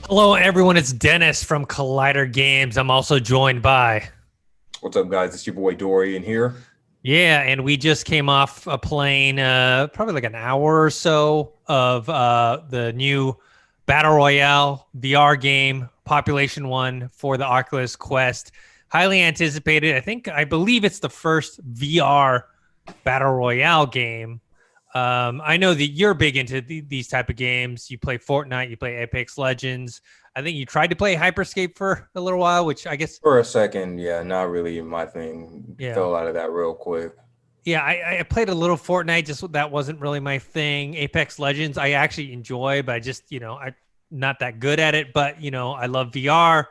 Hello, everyone. It's Dennis from Collider Games. I'm also joined by. What's up, guys? It's your boy Dorian here. Yeah, and we just came off a plane, probably like an hour or so of the new Battle Royale VR game, Population One for the Oculus Quest. Highly anticipated. I believe it's the first VR Battle Royale game. I know that you're big into these type of games. You play Fortnite, you play Apex Legends. I think you tried to play Hyperscape for a little while, which I guess, For a second, yeah, not really my thing. yeah. Fell out of that real quick. Yeah, I played a little Fortnite, just that wasn't really my thing. Apex Legends, I actually enjoy, but I just, I'm not that good at it. But, I love VR.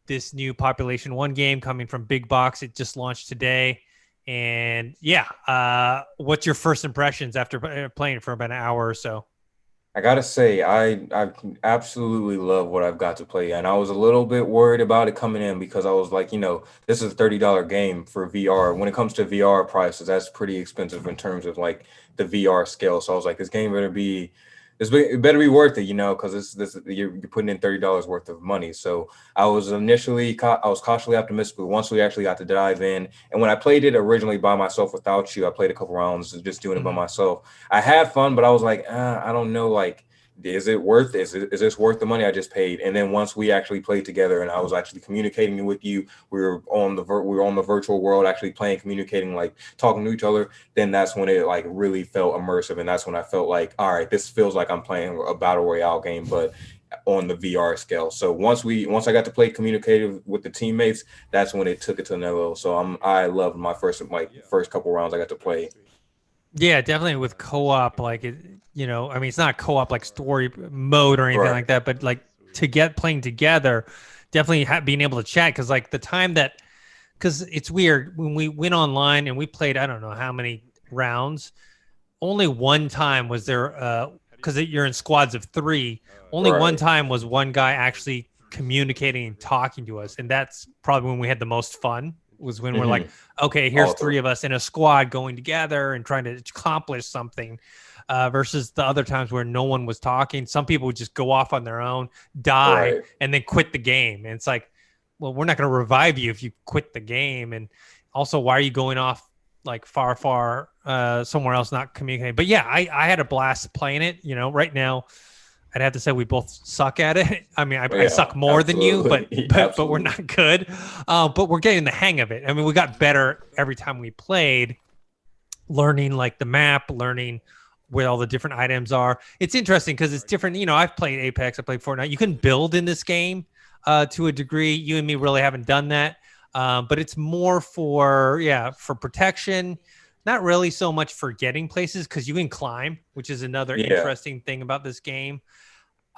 This new Population One game coming from Big Box, it just launched today. And yeah, what's your first impressions after playing for about an hour or so? I gotta say, I absolutely love what I've got to play, and I was a little bit worried about it coming in because I was like, this is a $30 game for VR. When it comes to VR prices, that's pretty expensive in terms of like the VR scale. So I was like, this game better be, it better be worth it, because you're putting in $30 worth of money. So I was cautiously optimistic. But once we actually got to dive in, and when I played it originally by myself without you, I played a couple rounds just doing it by Mhm. myself. I had fun, but I was like, I don't know, like, is this worth the money I just paid? And then once we actually played together, and I was actually communicating with you, we were on the virtual world, actually playing, communicating, like talking to each other. Then that's when it like really felt immersive, and that's when I felt like, all right, this feels like I'm playing a battle royale game, but on the VR scale. So once I got to play communicative with the teammates, that's when it took it to another level. So I loved my first couple rounds I got to play. Yeah, definitely with co-op, like I mean, it's not co-op like story mode or anything Right. like that, but like to get playing together, definitely being able to chat because like the time that because it's weird when we went online and we played I don't know how many rounds. Only one time was there because you're in squads of three. Only one Right. time was one guy actually communicating and talking to us, and that's probably when we had the most fun. Was when we're like, Hmm. okay, here's All three three. of us in a squad going together and trying to accomplish something. Versus the other times where no one was talking, some people would just go off on their own, die, Right. and then quit the game. And it's like, well, we're not going to revive you if you quit the game. And also, why are you going off like far somewhere else, not communicating? But yeah, I had a blast playing it. Right now, I'd have to say we both suck at it. I mean, I Yeah, suck more than you, but absolutely. but we're Absolutely. not good. But we're getting the hang of it. I mean, we got better every time we played, learning like the map, learning where all the different items are. It's interesting because it's different. I've played Apex, I played Fortnite. You can build in this game to a degree. You and me really haven't done that, but it's more for for protection. Not really so much for getting places because you can climb, which is another Yeah. interesting thing about this game.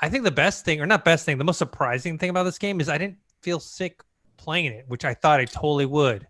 I think the best thing, or not best thing, the most surprising thing about this game is I didn't feel sick playing it, which I thought I totally would.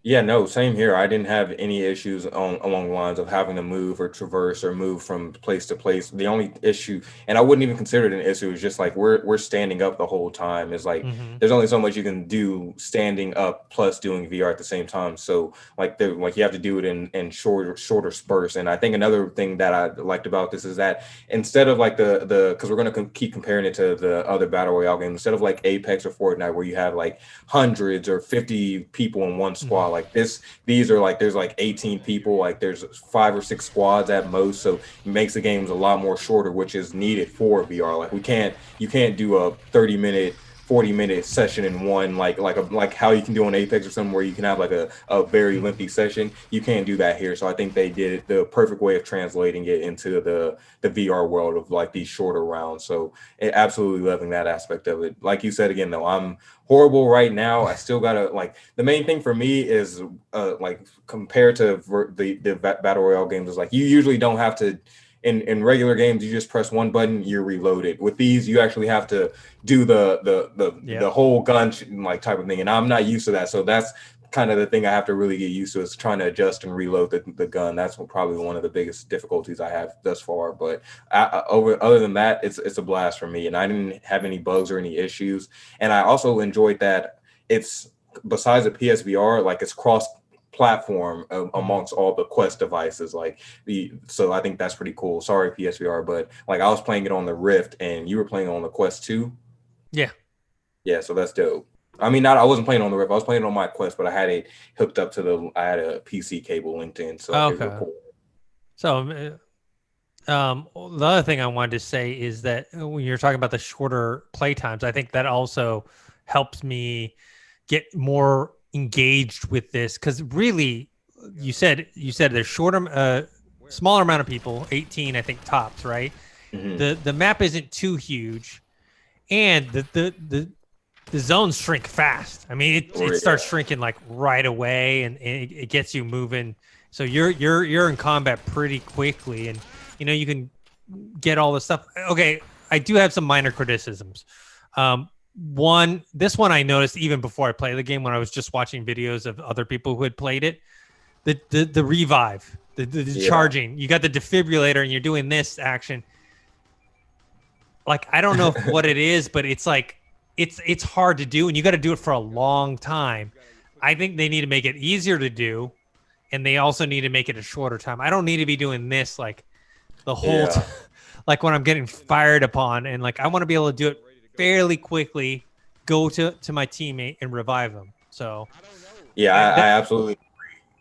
Yeah, no, same here. I didn't have any issues on along the lines of having to move or traverse or move from place to place. The only issue, and I wouldn't even consider it an issue, is just like we're standing up the whole time. Is like Mm-hmm. there's only so much you can do standing up plus doing VR at the same time. So like you have to do it in shorter spurts. And I think another thing that I liked about this is that instead of like the because we're gonna keep comparing it to the other battle royale games, instead of like Apex or Fortnite where you have like hundreds or 50 people in one Mm-hmm. squad. Like these are like there's like 18 people, like there's 5 or 6 squads at most. So it makes the games a lot more shorter, which is needed for VR. Like you can't do a 30-minute 40-minute session in one like how you can do on Apex or something where you can have like a very lengthy session. You can't do that here. So I think they did it the perfect way of translating it into the VR world of like these shorter rounds. So absolutely loving that aspect of it. Like you said again though, I'm horrible right now. I still gotta like the main thing for me is like compared to the battle royale games is like you usually don't have to in regular games you just press one button, you're reloaded. With these you actually have to do Yep. the whole gun like type of thing, and I'm not used to that. So that's kind of the thing I have to really get used to is trying to adjust and reload the gun. That's probably one of the biggest difficulties I have thus far. But over other than that, it's a blast for me, and I didn't have any bugs or any issues. And I also enjoyed that it's besides the PSVR, like it's cross platform Mm-hmm. amongst all the Quest devices. Like the so I think that's pretty cool. Sorry PSVR, but like I was playing it on the Rift and you were playing on the Quest 2. Yeah. Yeah, so that's dope. I mean, not I wasn't playing on the Rift. I was playing on my Quest, but I had it hooked up to the. I had a PC cable linked in, so I could Okay. record. So, the other thing I wanted to say is that when you're talking about the shorter play times, I think that also helps me get more engaged with this because really, you said there's smaller amount of people, 18, I think tops, right? Hmm. The map isn't too huge, and the zones shrink fast. I mean, it Or starts yeah, shrinking like right away, and it gets you moving. So you're in combat pretty quickly, and you can get all the stuff. Okay, I do have some minor criticisms. This one I noticed even before I played the game when I was just watching videos of other people who had played it. The revive, the yeah, charging. You got the defibrillator, and you're doing this action. Like I don't know if what it is, but it's like it's hard to do, and you got to do it for a long time. I think they need to make it easier to do, and they also need to make it a shorter time. I don't need to be doing this like the whole yeah. like when I'm getting fired upon, and like I want to be able to do it fairly quickly, go to my teammate and revive them. So Yeah, I that absolutely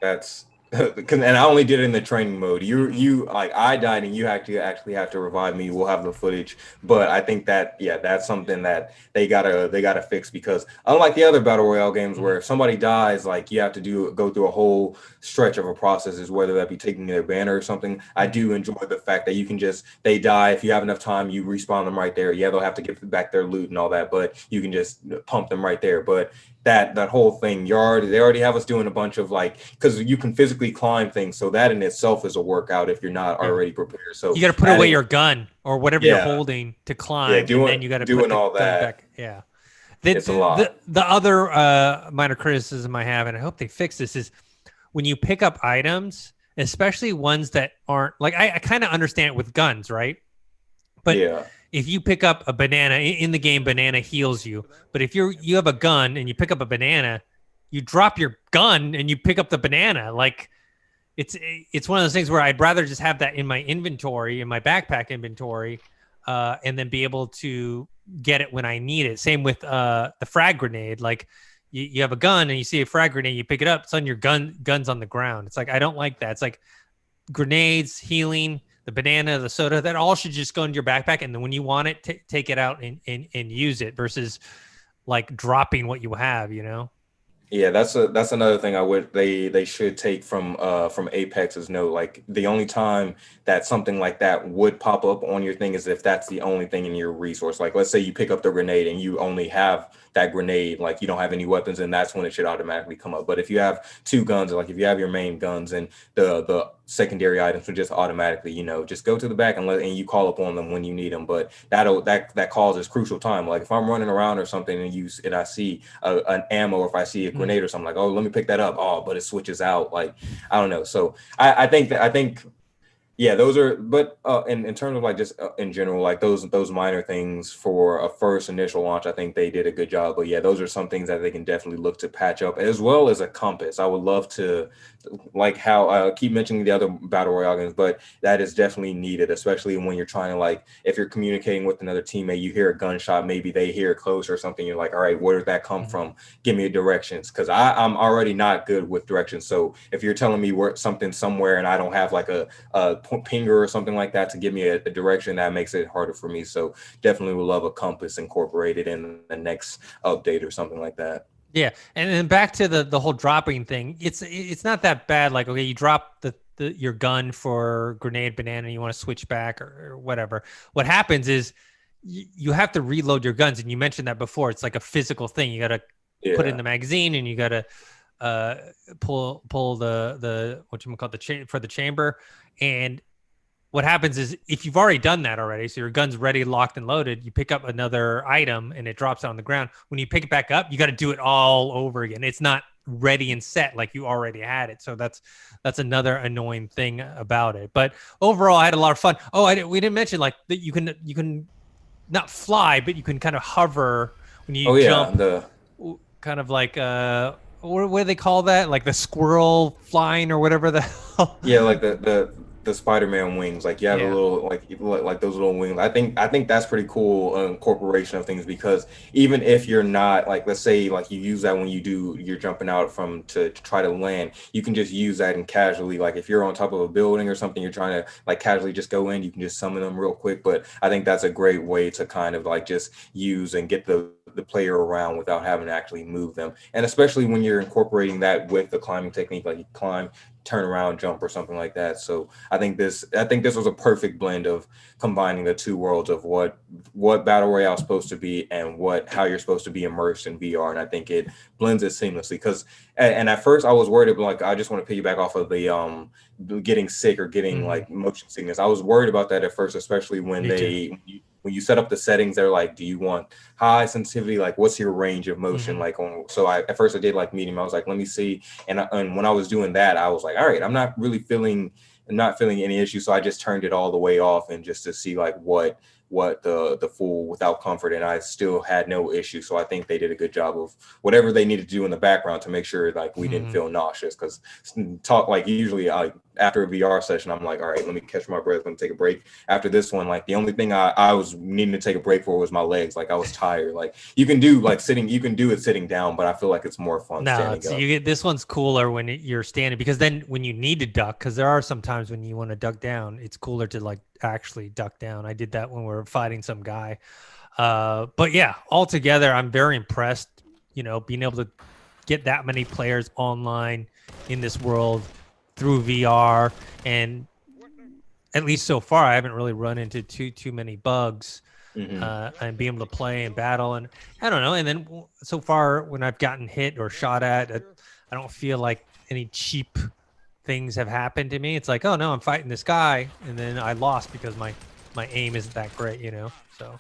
that's and I only did it in the training mode. You like I died and you actually have to revive me. We'll have the footage, but I think that yeah, that's something that they gotta fix because unlike the other battle royale games where if somebody dies, like you have to go through a whole stretch of a processes, whether that be taking their banner or something. I do enjoy the fact that you can just they die if you have enough time, you respawn them right there. Yeah, they'll have to give back their loot and all that, but you can just pump them right there. But that whole thing they already have us doing a bunch of like because you can physically climb things so that in itself is a workout if you're not yeah, already prepared so you got to put away adding your gun or whatever you're yeah holding to yeah climb, and doing then you got to put doing the all gun that back. Yeah. The it's a the lot. the other minor criticism I have, and I hope they fix this, is when you pick up items, especially ones that aren't like I kind of understand it with guns, right? But Yeah, if you pick up a banana in the game, banana heals you. But if you have a gun and you pick up a banana, you drop your gun and you pick up the banana. Like it's one of those things where I'd rather just have that in my inventory, in my backpack inventory, and then be able to get it when I need it. Same with the frag grenade. Like you have a gun and you see a frag grenade, you pick it up, it's on your guns on the ground. It's like I don't like that. It's like grenades, healing, the banana, the soda, that all should just go into your backpack. And then when you want it, take it out and use it versus like dropping what you have, you know? yeah, that's another thing I would they should take from Apex's note. Like the only time that something like that would pop up on your thing is if that's the only thing in your resource. Like let's say you pick up the grenade and you only have that grenade, like you don't have any weapons, and that's when it should automatically come up. But if you have two guns, like if you have your main guns and the secondary items would just automatically, just go to the back and you call upon them when you need them. But that causes crucial time. Like if I'm running around or something and I see an ammo or if I see a Mm. grenade or something like, oh, let me pick that up. Oh, but it switches out. Like I don't know. So I think yeah, those are, but in terms of like just in general, like those minor things for a first initial launch, I think they did a good job. But yeah, those are some things that they can definitely look to patch up, as well as a compass. I would love to, like how I keep mentioning the other battle royale games, but that is definitely needed, especially when you're trying to like if you're communicating with another teammate, you hear a gunshot, maybe they hear it close or something. You're like, all right, where did that come Mhm. from? Give me directions, because I'm already not good with directions. So if you're telling me where something somewhere and I don't have like a pinger or something like that to give me a direction, that makes it harder for me. So definitely would love a compass incorporated in the next update or something like that. Yeah, and then back to the whole dropping thing. It's not that bad. Like, okay, you drop your gun for grenade banana, and you want to switch back or whatever. What happens is you have to reload your guns, and you mentioned that before. It's like a physical thing. You got to put it in Yeah, the magazine, and you got to uh, pull the what you call for the chamber. And what happens is if you've already done that already, so your gun's ready, locked, and loaded, you pick up another item and it drops on the ground. When you pick it back up, you got to do it all over again. It's not ready and set like you already had it. So that's another annoying thing about it. But overall, I had a lot of fun. Oh, we didn't mention like that you can not fly, but you can kind of hover when you oh yeah, jump, the kind of like what do they call that? Like the squirrel flying or whatever the hell. yeah, like the the Spider-Man wings. Like you have a Yeah. little like those little wings. I think that's pretty cool incorporation of things because even if you're not like, let's say like you use that when you're jumping out from to try to land, you can just use that and casually, like if you're on top of a building or something, you're trying to like casually just go in, you can just summon them real quick. But I think that's a great way to kind of like just use and get the player around without having to actually move them. And especially when you're incorporating that with the climbing technique, like you climb, turn around, jump, or something like that. So I think this was a perfect blend of combining the two worlds of what Battle Royale is supposed to be and how you're supposed to be immersed in VR. And I think it blends it seamlessly. Because and at first I was worried about, like, I just want to piggyback off of the getting sick or getting Hmm. like motion sickness. I was worried about that at first, especially when Me too. when you set up the settings, they're like, do you want high sensitivity? Like, what's your range of motion? Hmm. Like, so at first I did like medium. I was like, let me see. And when I was doing that, I was like, all right, I'm not feeling any issue. So I just turned it all the way off and just to see like what the full without comfort, and I still had no issue. So I think they did a good job of whatever they needed to do in the background to make sure like we didn't Hmm. feel nauseous. Because talk like usually after a VR session, I'm like, all right, let me catch my breath, let me take a break. After this one, like the only thing I was needing to take a break for was my legs. Like I was tired. Like you can do it sitting down, but I feel like it's more fun No, standing it's up. you get this one's cooler when you're standing because then when you need to duck, because there are some times when you want to duck down, it's cooler to like actually duck down. I did that when we were fighting some guy. But yeah, altogether, I'm very impressed. Being able to get that many players online in this world through VR, and at least so far, I haven't really run into too many bugs. Hmm. And be able to play and battle, and I don't know. And then so far, when I've gotten hit or shot at, I don't feel like any cheap things have happened to me. It's like, oh no, I'm fighting this guy, and then I lost because my aim isn't that great. So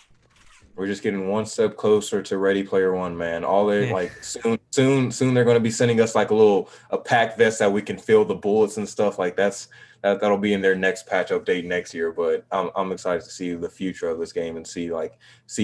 We're just getting one step closer to Ready Player One, man. All they yeah, like soon they're going to be sending us like a pack vest that we can fill the bullets and stuff. Like that'll be in their next patch update next year. But I'm excited to see the future of this game and see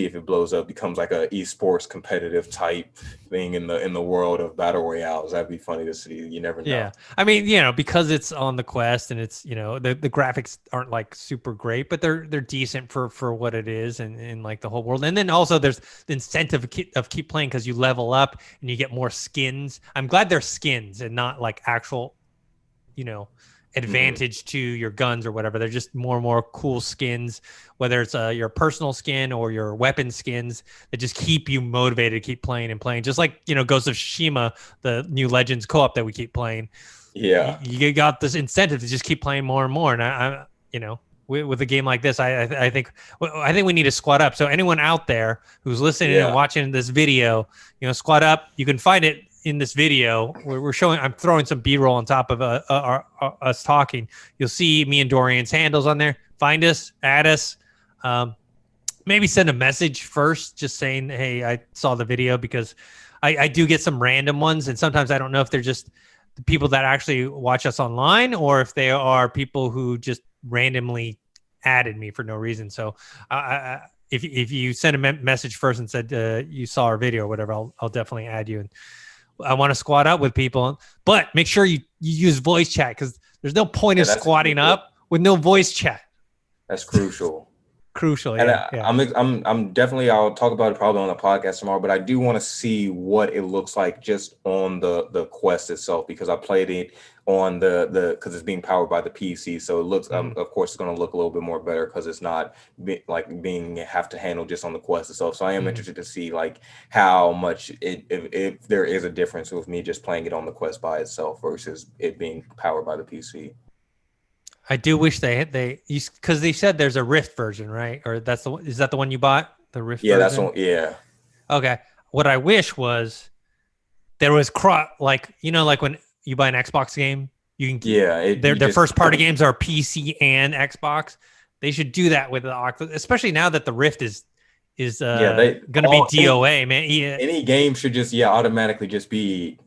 if it blows up, becomes like a esports competitive type thing in the world of battle royales. That'd be funny to see. You never know. yeah. I mean, because it's on the Quest and it's the graphics aren't like super great, but they're decent for what it is and like the whole world. And then also there's the incentive of keep playing because you level up and you get more skins. I'm glad they're skins and not like actual you know Hmm. advantage to your guns or whatever. They're just more and more cool skins, whether it's your personal skin or your weapon skins that just keep you motivated to keep playing and playing. Just like Ghost of Tsushima, the new Legends co-op that we keep playing. Yeah. You got this incentive to just keep playing more and more. And with a game like this, I think we need to squad up. So anyone out there who's listening and Yeah. watching this video, squad up. You can find it in this video. We're showing. I'm throwing some B-roll on top of us talking. You'll see me and Dorian's handles on there. Find us, add us. Um, Maybe send a message first, just saying, "Hey, I saw the video," because I do get some random ones, and sometimes I don't know if they're just the people that actually watch us online or if they are people who just randomly added me for no reason. So if you send a message first and said you saw our video or whatever, I'll definitely add you. And I want to squat up with people, but make sure you use voice chat because there's no point Yeah. of That's squatting crucial. up with no voice chat. That's crucial. Crucial, And yeah, yeah. I'm definitely, I'll talk about it probably on the podcast tomorrow, but I do want to see what it looks like just on the Quest itself because I played it on the because it's being powered by the PC, so it looks Mhm. of course it's going to look a little bit more better because it's not being have to handle just on the Quest itself. So I am Mhm. interested to see like how much if there is a difference with me just playing it on the Quest by itself versus it being powered by the PC. I do wish they because they said there's a Rift version, right? Or that's the one. Is that the one you bought? The Rift Yeah, that's version? one. Yeah, Okay. What I wish was there was like like when you buy an Xbox game, you can yeah. You their just first party games are PC and Xbox. They should do that with the Oculus, especially now that the Rift is yeah they going to be all DOA, man. Yeah, any game should just automatically just be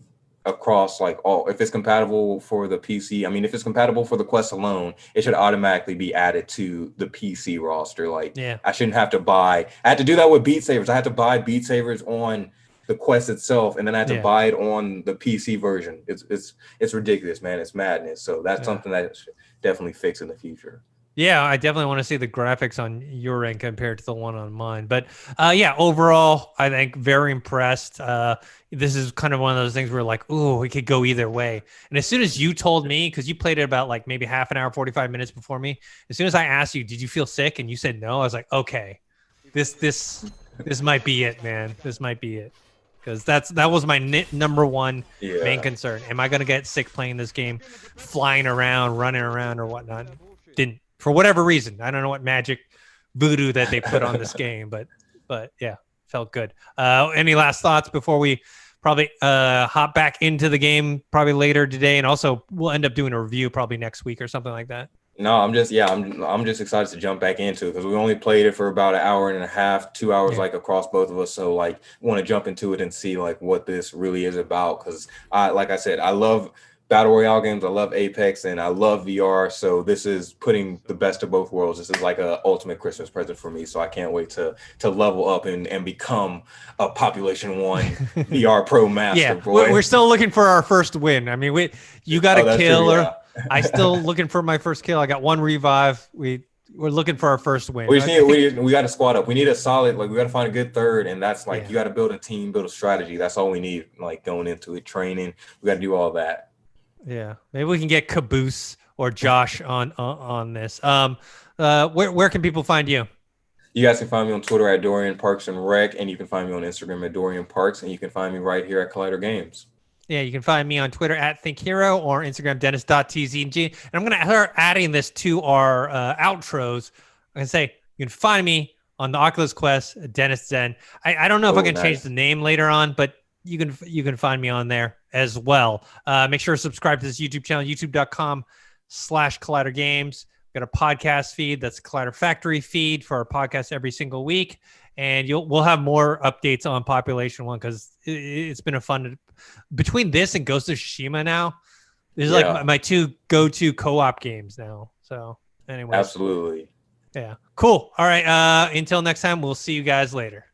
across like all if it's compatible for the PC. I mean, if it's compatible for the Quest alone, it should automatically be added to the PC roster. Like yeah. I shouldn't have to buy. I had to do that with Beat Sabers. I had to buy Beat Sabers on the Quest itself, and then I had to Yeah. buy it on the PC version. It's ridiculous, man. It's madness. So that's something that should definitely fix in the future. Yeah, I definitely want to see the graphics on your end compared to the one on mine. But yeah, overall, I think very impressed. This is kind of one of those things where like, ooh, it could go either way. And as soon as you told me, because you played it about like maybe half an hour, 45 minutes before me, as soon as I asked you, did you feel sick? And you said no, I was like, okay, this might be it, man. This might be it. Because that was my number one main concern. Am I going to get sick playing this game, flying around, running around, or whatnot? Didn't. For whatever reason. I don't know what magic voodoo that they put on this game, but yeah, felt good. Any last thoughts before we probably hop back into the game probably later today? And also we'll end up doing a review probably next week or something like that. No, I'm just excited to jump back into it because we only played it for about an hour and a half, 2 hours, like across both of us. So like want to jump into it and see like what this really is about. Because like I said, I love Battle Royale games. I love Apex and I love VR. So this is putting the best of both worlds. This is like a ultimate Christmas present for me. So I can't wait to level up and become a Population 1 VR Pro Master. Yeah, boy. We're still looking for our first win. I mean, you got a killer. True, yeah. I still looking for my first kill. I got one revive. We're looking for our first win. We got to squad up. We need a solid, like we got to find a good third, and that's like you got to build a team, build a strategy. That's all we need. Like going into it, training, we got to do all that. Yeah, maybe we can get Caboose or Josh on this. Where can people find you? You guys can find me on Twitter at Dorian Parks and Rec, and you can find me on Instagram at Dorian Parks, and you can find me right here at Collider Games. Yeah, you can find me on Twitter at ThinkHero or Instagram Dennis.tzng. And I'm going to start adding this to our outros. I'm going to say you can find me on the Oculus Quest, Dennis Zen. I don't know if I can change the name later on, but you can find me on there as well. Make sure to subscribe to this YouTube channel, youtube.com/Collider Games. We've got a podcast feed. That's Collider Factory feed for our podcast every single week. And we'll have more updates on Population 1 because it's been a fun between this and Ghost of Tsushima now. This is like my two go-to co-op games now. So anyway, absolutely. Yeah. Cool. All right. Until next time, we'll see you guys later.